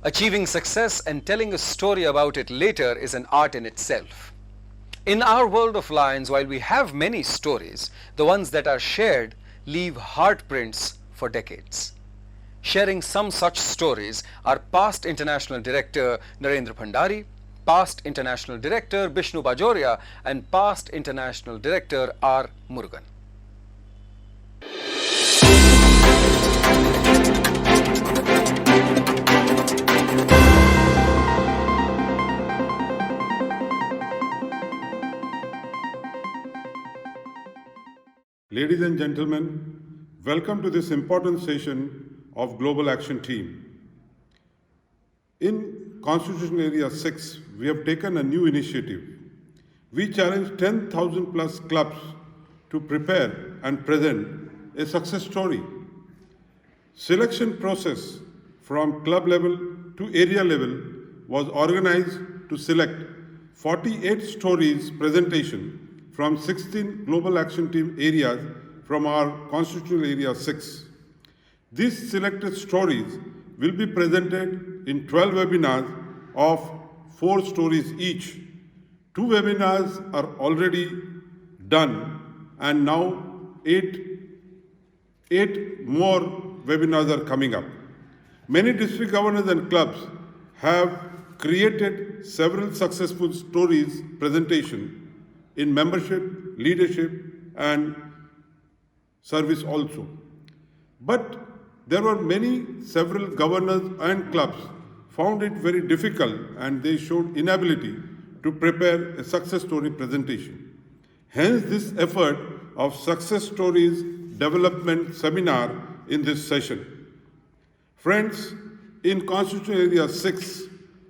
Achieving success and telling a story about it later is an art in itself. In our world of lions, while we have many stories, the ones that are shared leave heartprints for decades. Sharing some such stories are past International Director Narendra Bhandari, past International Director Bishnu Bajoria, and past International Director R. Murugan. Ladies and gentlemen, welcome to this important session of Global Action Team. In Constitution Area 6, we have taken a new initiative. We challenge 10,000 plus clubs to prepare and present a success story. Selection process from club level to area level was organized to select 48 stories presentation from 16 Global Action Team areas from our Constitutional Area 6. These selected stories will be presented in 12 webinars of 4 stories each. 2 webinars are already done and now 8 more webinars are coming up. Many district governors and clubs have created several successful stories presentation in membership, leadership, and service also. But there were several governors and clubs found it very difficult and they showed inability to prepare a success story presentation. Hence this effort of success stories development seminar in this session. Friends, in Constitutional Area 6,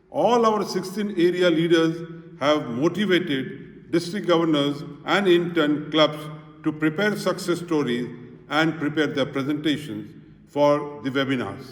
all our 16 area leaders have motivated district governors and intern clubs to prepare success stories and prepare their presentations for the webinars.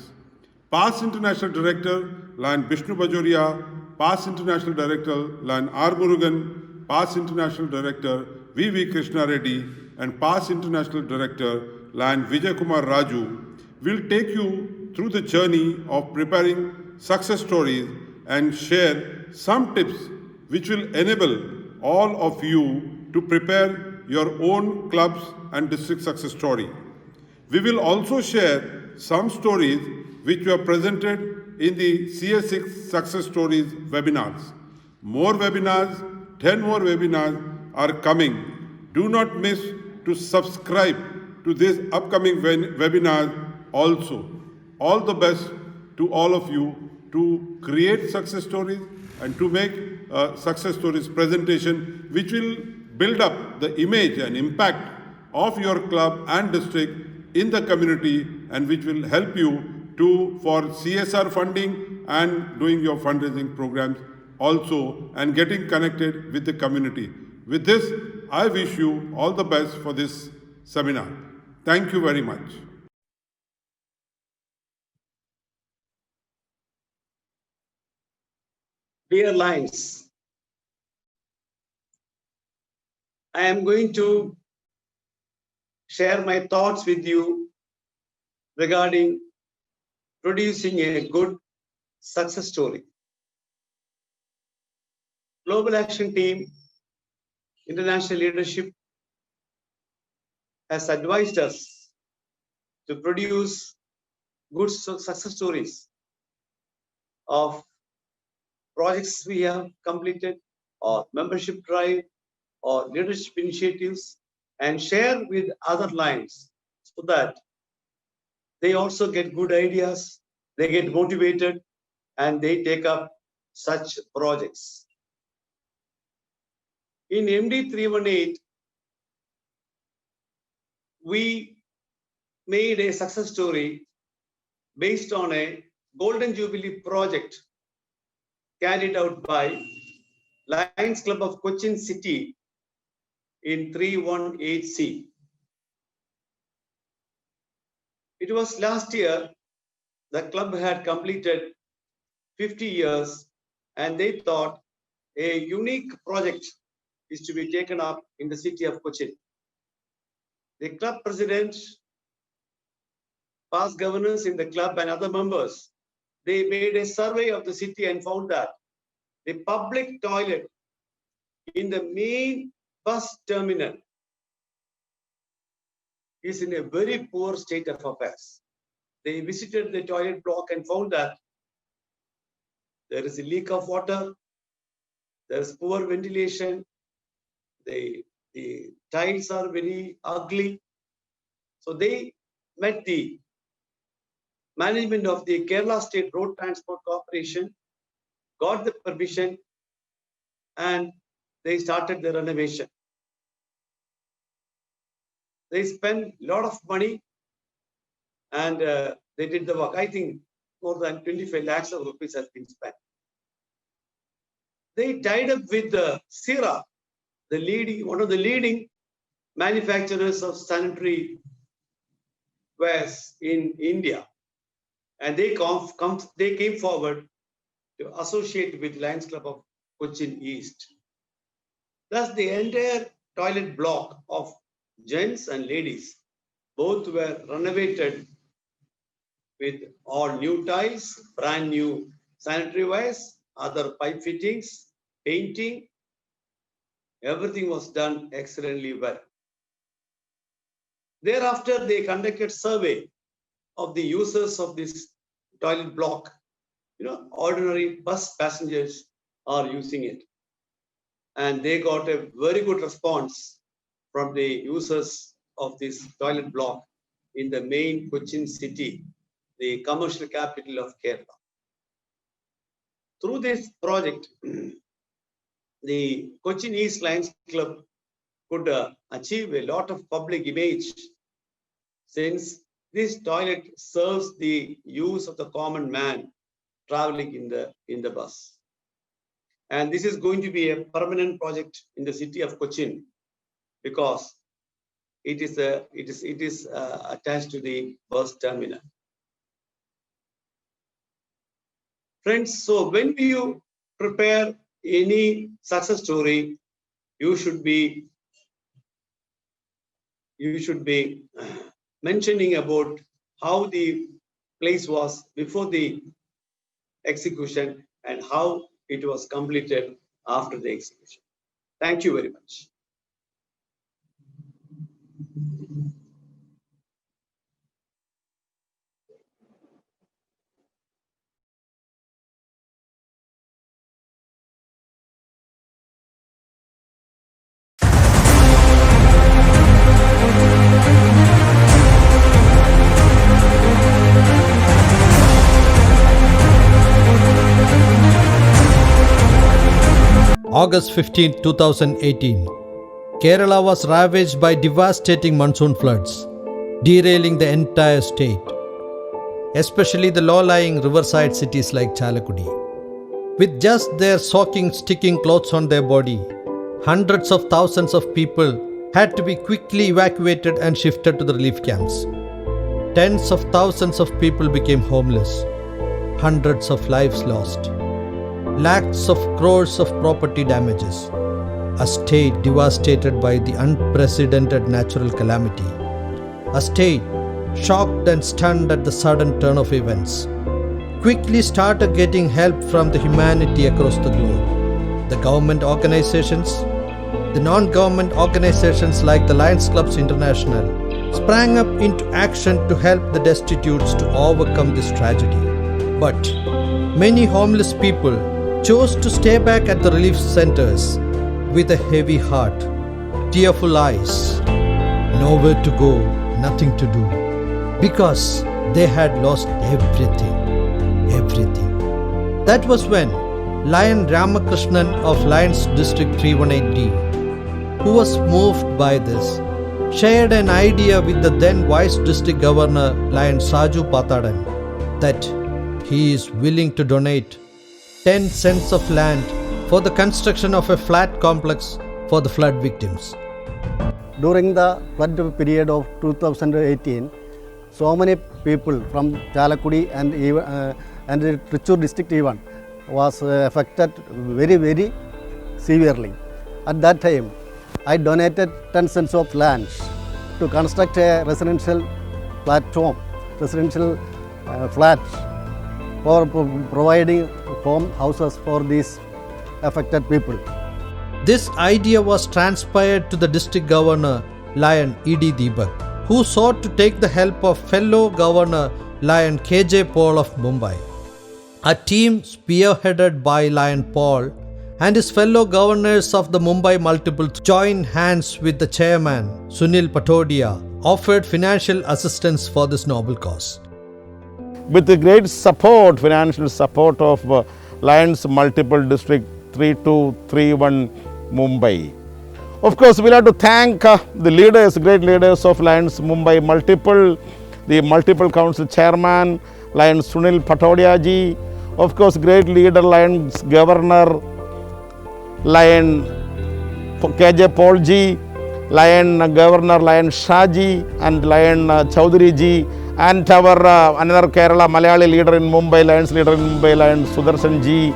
Past International Director, Lion Bishnu Bajoria, Past International Director, Lion R. Murugan, Past International Director, V. Krishna Reddy, and Past International Director, Lion Vijay Kumar Raju, will take you through the journey of preparing success stories and share some tips which will enable all of you to prepare your own clubs and district success story. We will also share some stories which were presented in the CS6 Success Stories webinars. More webinars, 10 more webinars are coming. Do not miss to subscribe to this upcoming webinar also. All the best to all of you to create success stories and to make success stories presentation which will build up the image and impact of your club and district in the community and which will help you for CSR funding and doing your fundraising programs also and getting connected with the community. With this, I wish you all the best for this seminar. Thank you very much. Dear Lions, I am going to share my thoughts with you regarding producing a good success story. Global Action Team, International Leadership has advised us to produce good success stories of projects we have completed or membership drive or leadership initiatives and share with other lines so that they also get good ideas, they get motivated and they take up such projects. In MD 318, we made a success story based on a Golden Jubilee project carried out by Lions Club of Cochin City in 318C. It was last year the club had completed 50 years and they thought a unique project is to be taken up in the city of Cochin. The club president, past governors in the club and other members they made a survey of the city and found that the public toilet in the main bus terminal is in a very poor state of affairs. They visited the toilet block and found that there is a leak of water, there is poor ventilation, the tiles are very ugly. So they met the management of the Kerala State Road Transport Corporation, got the permission, and they started the renovation. They spent a lot of money and they did the work. I think more than 25 lakhs of rupees has been spent. They tied up with Cera, one of the leading manufacturers of sanitary wares in India. And they came forward to associate with Lions Club of Cochin East. Thus, the entire toilet block of gents and ladies, both were renovated with all new tiles, brand new sanitary wares, other pipe fittings, painting. Everything was done excellently well. Thereafter, they conducted survey of the users of this toilet block. Ordinary bus passengers are using it. And they got a very good response from the users of this toilet block in the main Cochin city, the commercial capital of Kerala. Through this project, the Cochin East Lions Club could achieve a lot of public image, since this toilet serves the use of the common man traveling in the bus. And this is going to be a permanent project in the city of Cochin, because it is attached to the bus terminal. Friends, so when you prepare any success story, you should be mentioning about how the place was before the execution and how it was completed after the execution. Thank you very much. August 15, 2018. Kerala was ravaged by devastating monsoon floods, derailing the entire state, especially the low-lying riverside cities like Chalakudi. With just their soaking, sticking clothes on their body, hundreds of thousands of people had to be quickly evacuated and shifted to the relief camps. Tens of thousands of people became homeless, hundreds of lives lost, lakhs of crores of property damages, a state devastated by the unprecedented natural calamity, a state shocked and stunned at the sudden turn of events, quickly started getting help from the humanity across the globe. The government organizations, the non-government organizations like the Lions Clubs International sprang up into action to help the destitutes to overcome this tragedy. But many homeless people chose to stay back at the relief centers with a heavy heart, tearful eyes, nowhere to go, nothing to do, because they had lost everything. That was when Lion Ramakrishnan of Lions District 318D, who was moved by this, shared an idea with the then Vice District Governor Lion Saju Pathadan that he is willing to donate 10 cents of land for the construction of a flat complex for the flood victims. During the flood period of 2018, so many people from Chalakudi and Tricur district even was affected very severely. At that time, I donated 10 cents of land to construct a residential platform, residential flat for providing home houses for these affected people. This idea was transpired to the district governor Lion E.D. Deepak, who sought to take the help of fellow governor Lion K.J. Paul of Mumbai. A team spearheaded by Lion Paul and his fellow governors of the Mumbai multiple joined hands with the chairman Sunil Patodia, offered financial assistance for this noble cause. With the great support, financial support of Lions Multiple District 3231 Mumbai. Of course, we'll have to thank the leaders, great leaders of Lions Mumbai Multiple, the Multiple Council Chairman, Lions Sunil Patodia ji, of course, great leader, Lions Governor, Lion KJ Paul ji, Lion Governor, Lion Shah ji, and Lion Chaudhary ji, and our another Kerala Malayali leader in Mumbai, Lions leader in Mumbai, Lion Sudarshan ji,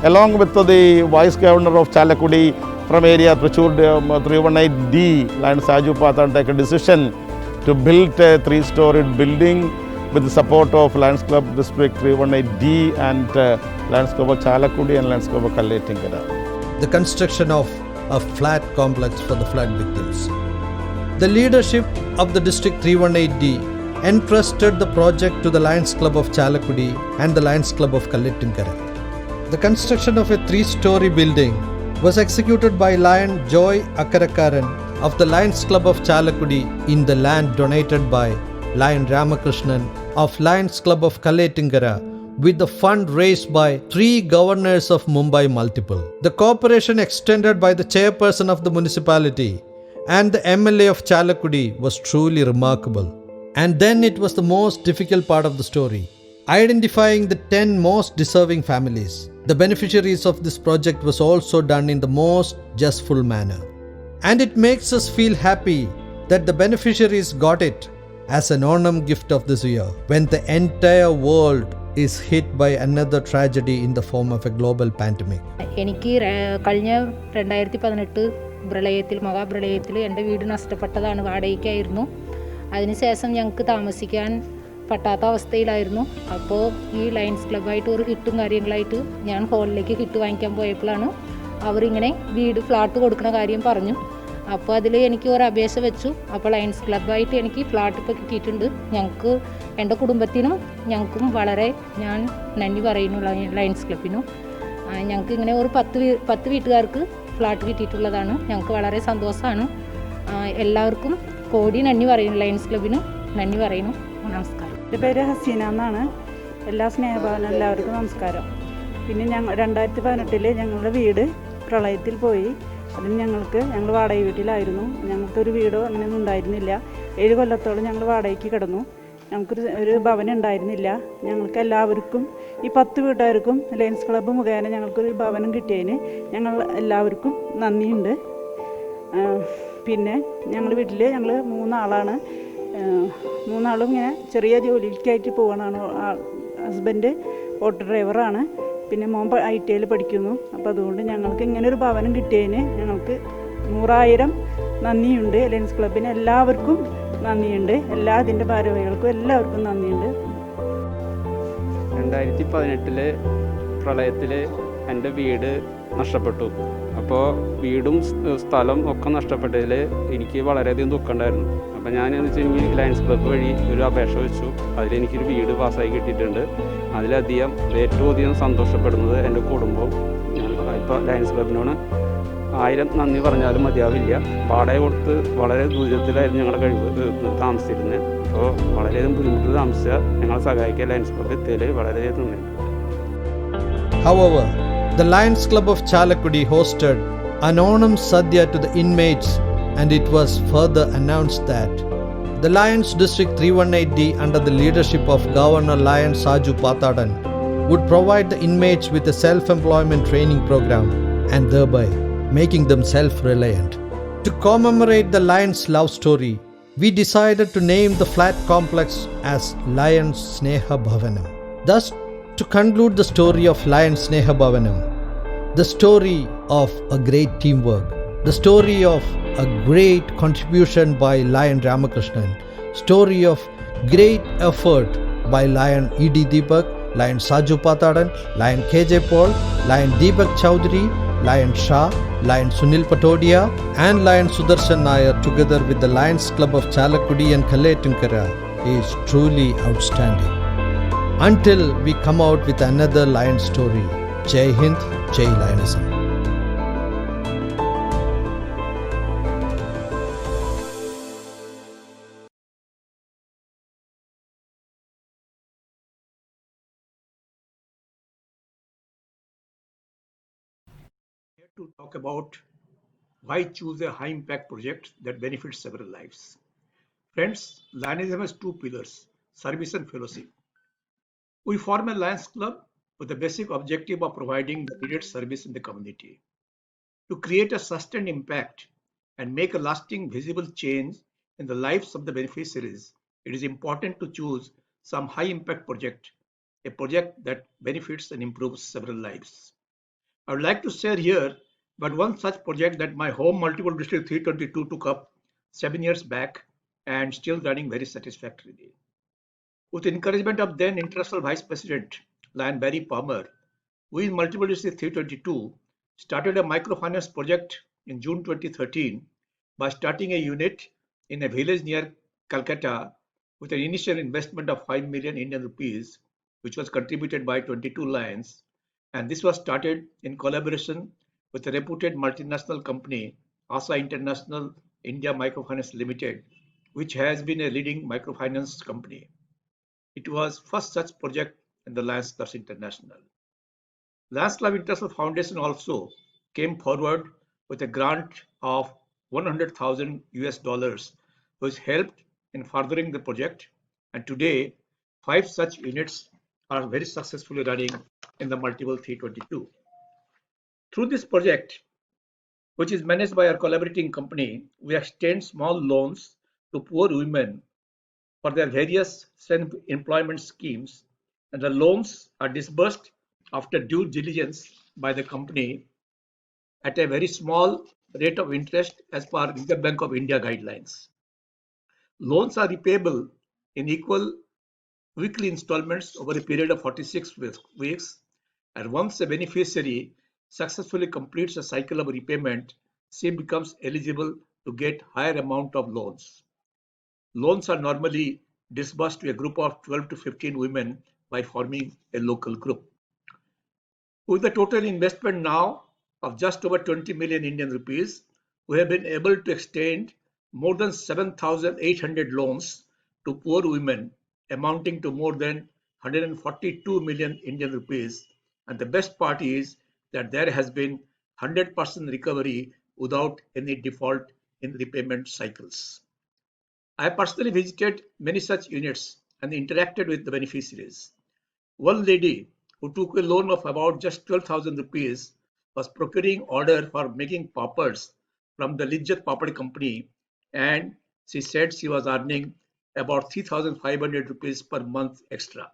along with the Vice Governor of Chalakudi from area Trichur 318D, Lion Saju Pathan take a decision to build a 3-storied building with the support of Lions Club District 318D and Lions Club of Chalakudi and Lions Club of Kalletingara. The construction of a flat complex for the flood victims. The leadership of the District 318D entrusted the project to the Lions Club of Chalakudi and the Lions Club of Kalletingara. The construction of a 3-story building was executed by Lion Joy Akarakaran of the Lions Club of Chalakudi in the land donated by Lion Ramakrishnan of Lions Club of Kalletingara with the fund raised by 3 governors of Mumbai Multiple. The cooperation extended by the chairperson of the municipality and the MLA of Chalakudi was truly remarkable. And then it was the most difficult part of the story, identifying the 10 most deserving families. The beneficiaries of this project was also done in the most justful manner. And it makes us feel happy that the beneficiaries got it as an Onam gift of this year, when the entire world is hit by another tragedy in the form of a global pandemic. എനിക്ക് കഴിഞ്ഞ 2018 പ്രളയത്തിൽ മഹാപ്രളയത്തിൽ എൻ്റെ വീട് നഷ്ടപ്പെട്ടതാണ്. വാടകയ്ക്കായിരുന്നു. അതിനുശേഷം ഞങ്ങൾക്ക് താമസിക്കാൻ പറ്റാത്ത അവസ്ഥയിലായിരുന്നു. അപ്പോൾ ഈ ലയൺസ് ക്ലബ്ബായിട്ട് ഒരു കിറ്റും കാര്യങ്ങളായിട്ട് ഞാൻ ഹോളിലേക്ക് കിറ്റ് വാങ്ങിക്കാൻ പോയപ്പോഴാണ് അവരിങ്ങനെ വീട് ഫ്ലാറ്റ് കൊടുക്കുന്ന കാര്യം പറഞ്ഞു. അപ്പോൾ അതിൽ എനിക്ക് ഒരു അപേക്ഷ വെച്ചു. അപ്പോൾ ലയൺസ് ക്ലബ്ബായിട്ട് എനിക്ക് ഫ്ലാറ്റ് ഇപ്പോൾ കിട്ടിയിട്ടുണ്ട്. ഞങ്ങൾക്ക് എൻ്റെ കുടുംബത്തിനും ഞങ്ങൾക്കും വളരെ ഞാൻ നന്ദി പറയുന്നു ലയൺസ് ക്ലബ്ബിനും. ഞങ്ങൾക്ക് ഇങ്ങനെ ഒരു 10 വീട്ടുകാർക്ക് ഫ്ലാറ്റ് കിട്ടിയിട്ടുള്ളതാണ്. ഞങ്ങൾക്ക് വളരെ സന്തോഷമാണ്. എല്ലാവർക്കും കോടി നന്ദി പറയുന്നു. ലയൺസ് ക്ലബ്ബിനും നന്ദി പറയുന്നു. നമസ്കാരം. എൻ്റെ പേര് ഹസീന എന്നാണ്. എല്ലാ സ്നേഹഭവനും എല്ലാവർക്കും നമസ്കാരം. പിന്നെ 2018 ഞങ്ങളുടെ വീട് പ്രളയത്തിൽ പോയി. അതിന് ഞങ്ങൾ വാടക വീട്ടിലായിരുന്നു. ഞങ്ങൾക്കൊരു വീടോ അങ്ങനെയൊന്നും ഉണ്ടായിരുന്നില്ല. 7 കൊല്ലത്തോളം ഞങ്ങൾ വാടകയ്ക്ക് കിടന്നു. ഞങ്ങൾക്കൊരു ഭവനം ഉണ്ടായിരുന്നില്ല. ഞങ്ങൾക്ക് എല്ലാവർക്കും ഈ 10 വീട്ടുകാർക്കും ലയൺസ് ക്ലബ്ബ് മുഖേന ഞങ്ങൾക്കൊരു ഭവനം കിട്ടിയതിന് ഞങ്ങൾ എല്ലാവർക്കും നന്ദിയുണ്ട്. പിന്നെ ഞങ്ങളുടെ വീട്ടിൽ ഞങ്ങൾ 3 ആളാണ്. 3 ആളും ഇങ്ങനെ ചെറിയ ജോലിക്കായിട്ട് പോകണമാണ്. ഹസ്ബൻഡ് ഓട്ടോ ഡ്രൈവറാണ്. പിന്നെ മോൻ ITIയിൽ പഠിക്കുന്നു. അപ്പോൾ അതുകൊണ്ട് ഞങ്ങൾക്ക് ഇങ്ങനെ ഒരു ഭവനം കിട്ടിയതിന് ഞങ്ങൾക്ക് 100,000 നന്ദിയുണ്ട്. ലയൺസ് ക്ലബ്ബിന് എല്ലാവർക്കും നന്ദിയുണ്ട്. എല്ലാ അതിൻ്റെ ഭാരവാഹികൾക്കും എല്ലാവർക്കും നന്ദിയുണ്ട്. 2018 പ്രളയത്തിൽ എൻ്റെ വീട് നഷ്ടപ്പെട്ടു. അപ്പോൾ വീടും സ്ഥലം ഒക്കെ നഷ്ടപ്പെട്ടതിൽ എനിക്ക് വളരെയധികം ദുഃഖമുണ്ടായിരുന്നു. അപ്പോൾ ഞാനെന്ന് വെച്ചാൽ ലയൺസ് ക്ലബ്ബ് വഴി ഒരു അപേക്ഷ വെച്ചു. അതിലെനിക്കൊരു വീട് പാസ്സായി കിട്ടിയിട്ടുണ്ട്. അതിലധികം ഏറ്റവും അധികം സന്തോഷപ്പെടുന്നത് എൻ്റെ കുടുംബവും. ഇപ്പോൾ ലയൺസ് ക്ലബ്ബിനോട് 1000 നന്ദി പറഞ്ഞാലും മതിയാവില്ല. വാടക കൊടുത്ത് വളരെ ദുരിതത്തിലായിരുന്നു ഞങ്ങളുടെ താമസിച്ചിരുന്നത്. അപ്പോൾ വളരെയധികം ബുദ്ധിമുട്ട് താമസിച്ച ഞങ്ങളെ സഹായിക്കാൻ ലയൺസ് ക്ലബ്ബ് എത്തിയതിൽ വളരെയധികം നന്ദി. However, the Lions Club of Chalakudi hosted an Onam Sadhya to the inmates, and it was further announced that the Lions District 318D under the leadership of Governor Lion Saju Pathadan would provide the inmates with a self-employment training program and thereby making them self-reliant. To commemorate the Lions' love story, we decided to name the flat complex as Lions Sneha Bhavanam. Thus, to conclude the story of Lions Sneha Bhavanam, the story of a great teamwork, the story of a great contribution by Lion Ramakrishnan, story of great effort by Lion E.D. Deepak Lion Saju Patadan, Lion KJ Paul, Lion Deepak Chowdhury, Lion Shah, Lion Sunil Patodia, and Lion Sudarshan Nair, together with the Lions Club of Chalakudi and Kalatunkara, is truly outstanding. Until we come out with another Lion story, Jai Hind, Jai Lionism. Here to talk about why choose a high impact project that benefits several lives. Friends, Lionism has two pillars, service and fellowship. We form a Lions Club with the basic objective of providing the needed service in the community. To create a sustained impact and make a lasting visible change in the lives of the beneficiaries, it is important to choose some high impact project, a project that benefits and improves several lives. I would like to share here but one such project that my home multiple district 322 took up 7 years back and still running very satisfactorily. With encouragement of then International Vice President Lion Barry Palmer, we in multiple district 322 started a microfinance project in June 2013 by starting a unit in a village near Calcutta with an initial investment of 5 million Indian rupees, which was contributed by 22 Lions. And this was started in collaboration with a reputed multinational company, ASA International India Microfinance Limited, which has been a leading microfinance company. It was first such project in the Lions Clubs International. Lions Club International Foundation also came forward with a grant of $100,000, which helped in furthering the project. And today, 5 such units are very successfully running in the multiple 322. Through this project, which is managed by our collaborating company, we extend small loans to poor women for their various self-employment schemes, and the loans are disbursed after due diligence by the company at a very small rate of interest as per Reserve Bank of India guidelines. Loans are repayable in equal weekly installments over a period of 46 weeks, and once a beneficiary successfully completes a cycle of repayment, she becomes eligible to get higher amount of loans. Loans are normally disbursed to a group of 12 to 15 women by forming a local group. With the total investment now of just over 20 million Indian rupees, we have been able to extend more than 7,800 loans to poor women, amounting to more than 142 million Indian rupees. And the best part is that there has been 100% recovery without any default in repayment cycles. I personally visited many such units and interacted with the beneficiaries. One lady who took a loan of about just 12,000 rupees was procuring order for making papads from the Lijjat Papad company, and she said she was earning about 3,500 rupees per month extra.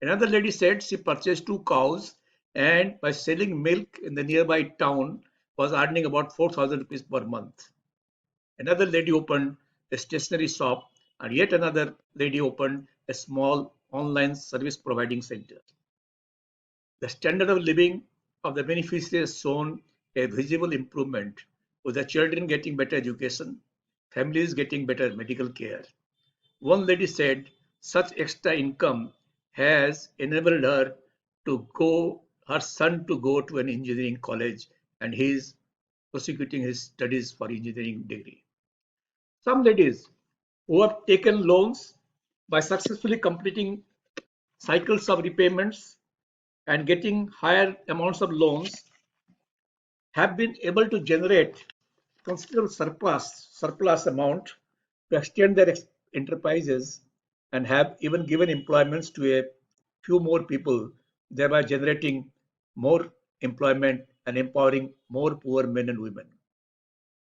Another lady said she purchased 2 cows and by selling milk in the nearby town was earning about 4,000 rupees per month. Another lady opened a stationery shop, and yet another lady opened a small online service providing center. The standard of living of the beneficiaries has shown a visible improvement, with the children getting better education, families getting better medical care. One lady said such extra income has enabled her son to go to an engineering college, and he is prosecuting his studies for engineering degree. Some ladies who have taken loans by successfully completing cycles of repayments and getting higher amounts of loans have been able to generate considerable surplus amount to extend their enterprises and have even given employments to a few more people, thereby generating more employment and empowering more poor men and women.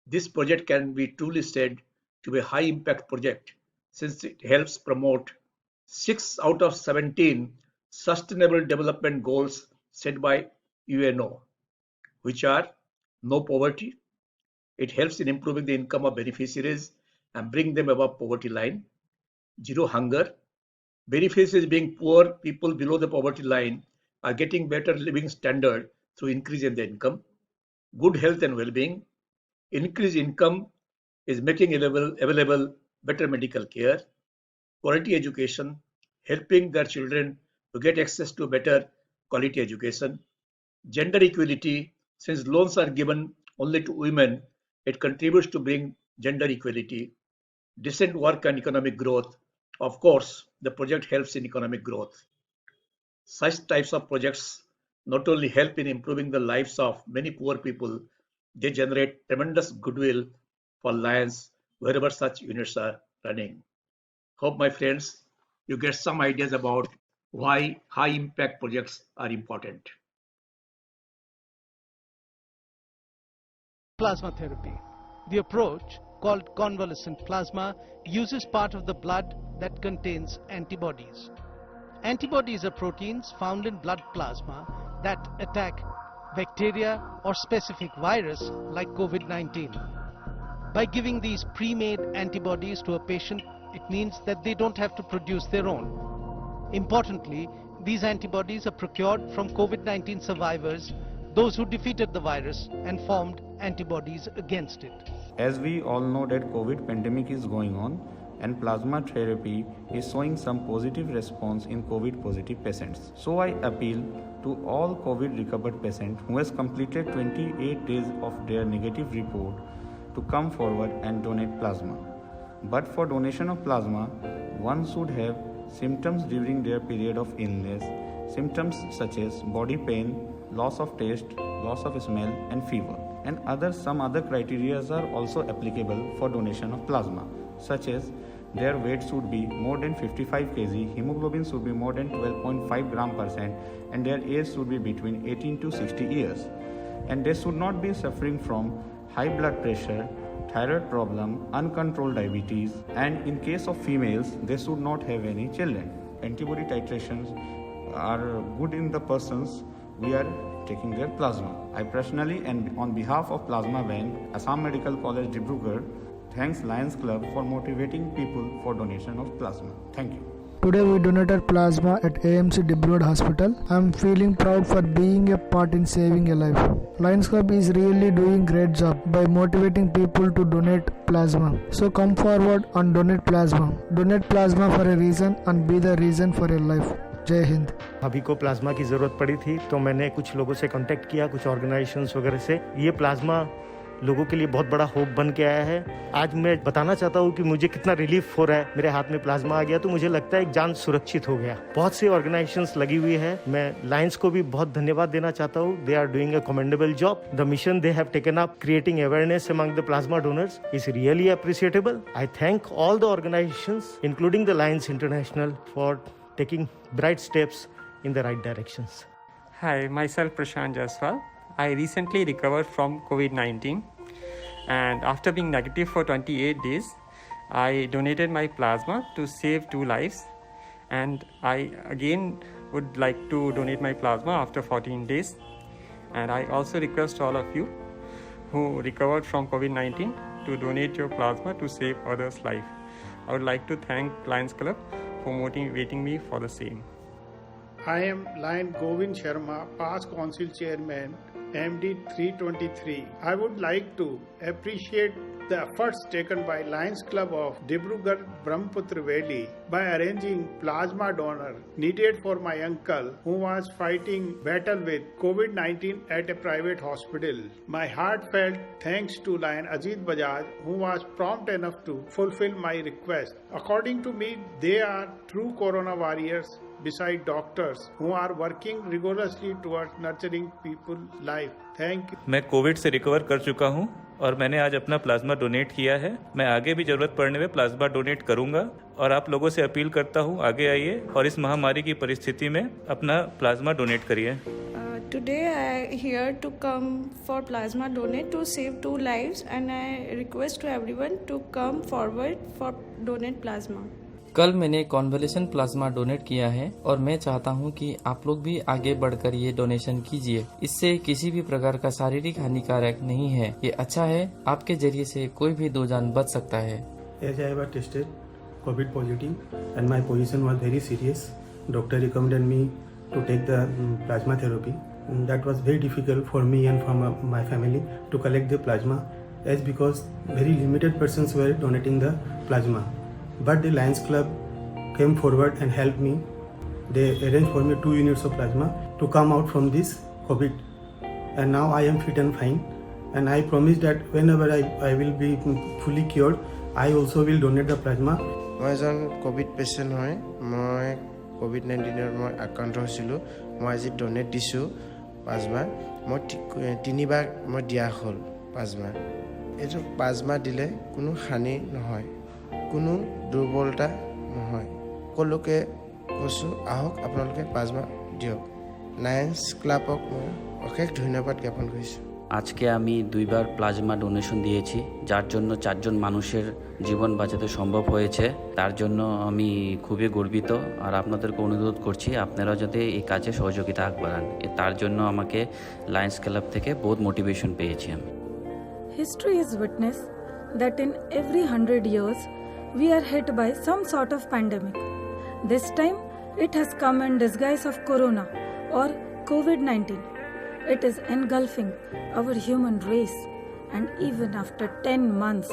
This project can be truly said to be a high impact project since it helps promote 6 out of 17 Sustainable Development Goals set by UNO, which are no poverty. It helps in improving the income of beneficiaries and bring them above poverty line, zero hunger, Beneficiaries being poor people below the poverty line are getting better living standard through increase in their income, good health and well-being. Increased income is making available better medical care, quality education, helping their children to get access to better quality education, gender equality. Since loans are given only to women, it contributes to bring gender equality, decent work and economic growth. Of course, the project helps in economic growth. Such types of projects not only help in improving the lives of many poor people, they generate tremendous goodwill for Lions wherever such units are running. Hope, my friends, you get some ideas about why high impact projects are important. Plasma therapy. The approach, called convalescent plasma, uses part of the blood that contains antibodies. Antibodies are proteins found in blood plasma that attack bacteria or specific virus like COVID-19. By giving these pre-made antibodies to a patient, it means that they don't have to produce their own. Importantly, these antibodies are procured from COVID-19 survivors, those who defeated the virus and formed antibodies against it. As we all know that COVID pandemic is going on and plasma therapy is showing some positive response in COVID positive patients. So I appeal to all COVID recovered patients who has completed 28 days of their negative report to come forward and donate plasma. But for donation of plasma, one should have symptoms during their period of illness, symptoms such as body pain, loss of taste, loss of smell and fever. And some other criteria are also applicable for donation of plasma, such as their weight should be more than 55 kg, hemoglobin should be more than 12.5 gram%, and their age should be between 18 to 60 years. And they should not be suffering from high blood pressure, thyroid problem, uncontrolled diabetes, and in case of females, they should not have any children. Antibody titrations are good in the persons we are taking their plasma. I personally and on behalf of Plasma Bank, Assam Medical College, Dibrugarh, thanks Lions Club for motivating people for donation of plasma. Thank you. Today we donated plasma at AMC Dibrugarh Hospital. I am feeling proud for being a part in saving a life. Lions Club is really doing great job by motivating people to donate plasma. So come forward and donate plasma. Donate plasma for a reason and be the reason for your life. जय हिंद। अभी को plasma की ज़रूरत पड़ी थी तो मैंने कुछ लोगों से कांटेक्ट किया, कुछ ऑर्गेनाइजेशंस वगैरह से। ये प्लाज्मा लोगों के लिए बहुत बड़ा होप बन के आया है। आज मैं बताना चाहता हूँ कि मुझे कितना रिलीफ हो रहा है। मेरे हाथ में प्लाज्मा आ गया तो मुझे लगता है एक जान सुरक्षित हो गया। बहुत सी ऑर्गेनाइजेशंस लगी हुई है। मैं लायंस को भी बहुत धन्यवाद देना चाहता हूँ। They are doing a commendable job. The mission they have taken up creating awareness among the plasma donors is really appreciable. I thank all the organisations including the lions international for taking bright steps in the right directions. Hi, myself Prashant Jaswal. I recently recovered from COVID-19 and after being negative for 28 days, I donated my plasma to save 2 lives, and I again would like to donate my plasma after 14 days. And I also request all of you who recovered from COVID-19 to donate your plasma to save others' life. I would like to thank Lions Club for motivating me for the same. I am Lion Govind Sharma, past Council Chairman, MD 323. I would like to appreciate the efforts taken by Lions Club of Dibrugarh Brahmaputra Valley by arranging plasma donor needed for my uncle who was fighting battle with COVID-19 at a private hospital. My heartfelt thanks to Lion Ajit Bajaj who was prompt enough to fulfill my request. According to me, they are true corona warriors beside doctors who are working rigorously towards nurturing people's life. Thank you. मैं Covid से recover कर चुका हूं और मैंने आज अपना plasma donate किया है। मैं आगे भी जरूरत पड़ने में प्लाज्मा डोनेट करूंगा और आप लोगों से अपील करता हूं आगे आइए और इस महामारी की परिस्थिति में अपना प्लाज्मा डोनेट करिए। Today I here to come for plasma donate to save 2 lives and I request to everyone to come forward for donate plasma. कल मैंने कॉन्वलेशन प्लाज्मा डोनेट किया है और मैं चाहता हूं कि आप लोग भी आगे बढ़कर ये डोनेशन कीजिए। इससे किसी भी प्रकार का शारीरिक हानिकारक नहीं है। ये अच्छा है, आपके जरिए से कोई भी 2 जान बच सकता है। As I was tested COVID positive and my position was very serious. Doctor recommended me to take the plasma therapy. That was very difficult for me and for my family to collect the plasma, as because very limited persons were donating the plasma. But the Lions Club came forward and helped me. They arranged for me 2 units of plasma to come out from this COVID. And now I am fit and fine. And I promise that whenever I will be fully cured, I also will donate the plasma. মই এজন Covid patient হয়। মই COVID-19 মই আক্ৰান্ত হৈছিলোঁ। মই আজি donate দিছোঁ প্লাজমা। মই 3বাৰ মই দিয়া হ'ল প্লাজমা। এইটো প্লাজমা দিলে কোনো হানি নহয়, কোনো দুৰ্বলতা নহয়। সকলোকে কৈছোঁ আহক আপোনালোকে প্লাজমা দিয়ক। লায়ন্স ক্লাবক মই অশেষ ধন্যবাদ জ্ঞাপন কৰিছোঁ। আজকে আমি 2বার প্লাজমা ডোনেশন দিয়েছি, যার জন্য 4 জন মানুষের জীবন বাঁচাতে সম্ভব হয়েছে। তার জন্য আমি খুবই গর্বিত, আর আপনাদেরকে অনুরোধ করছি আপনারা যাতে এই কাজে সহযোগিতা বাড়ান। তার জন্য আমাকে লায়ন্স ক্লাব থেকে বহুত মোটিভেশন পেয়েছি আমি। History is witness that in every 100 years we are hit by some sort of pandemic. This time it has come in disguise of corona or COVID-19. It is engulfing our human race, and even after 10 months,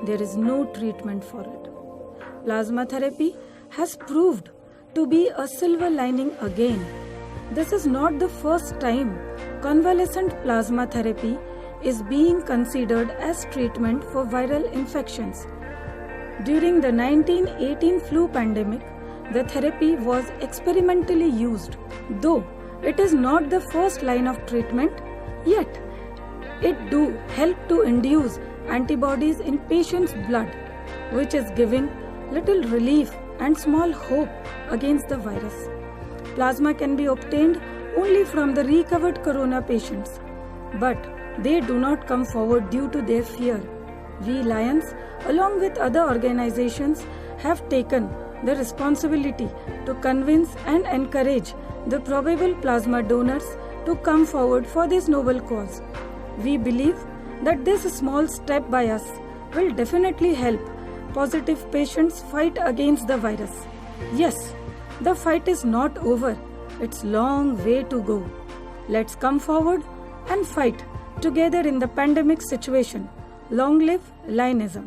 there is no treatment for it. Plasma therapy has proved to be a silver lining again. This is not the first time convalescent plasma therapy is being considered as treatment for viral infections. During the 1918 flu pandemic, the therapy was experimentally used. Though it is not the first line of treatment, yet it do help to induce antibodies in patients' blood, which is giving little relief and small hope against the virus. Plasma can be obtained only from the recovered corona patients, but they do not come forward due to their fear. We Lions, along with other organizations, have taken the responsibility to convince and encourage the probable plasma donors to come forward for this noble cause. We believe that this small step by us will definitely help positive patients fight against the virus. Yes, the fight is not over. It's long way to go. Let's come forward and fight together in the pandemic situation. Long live Lionism.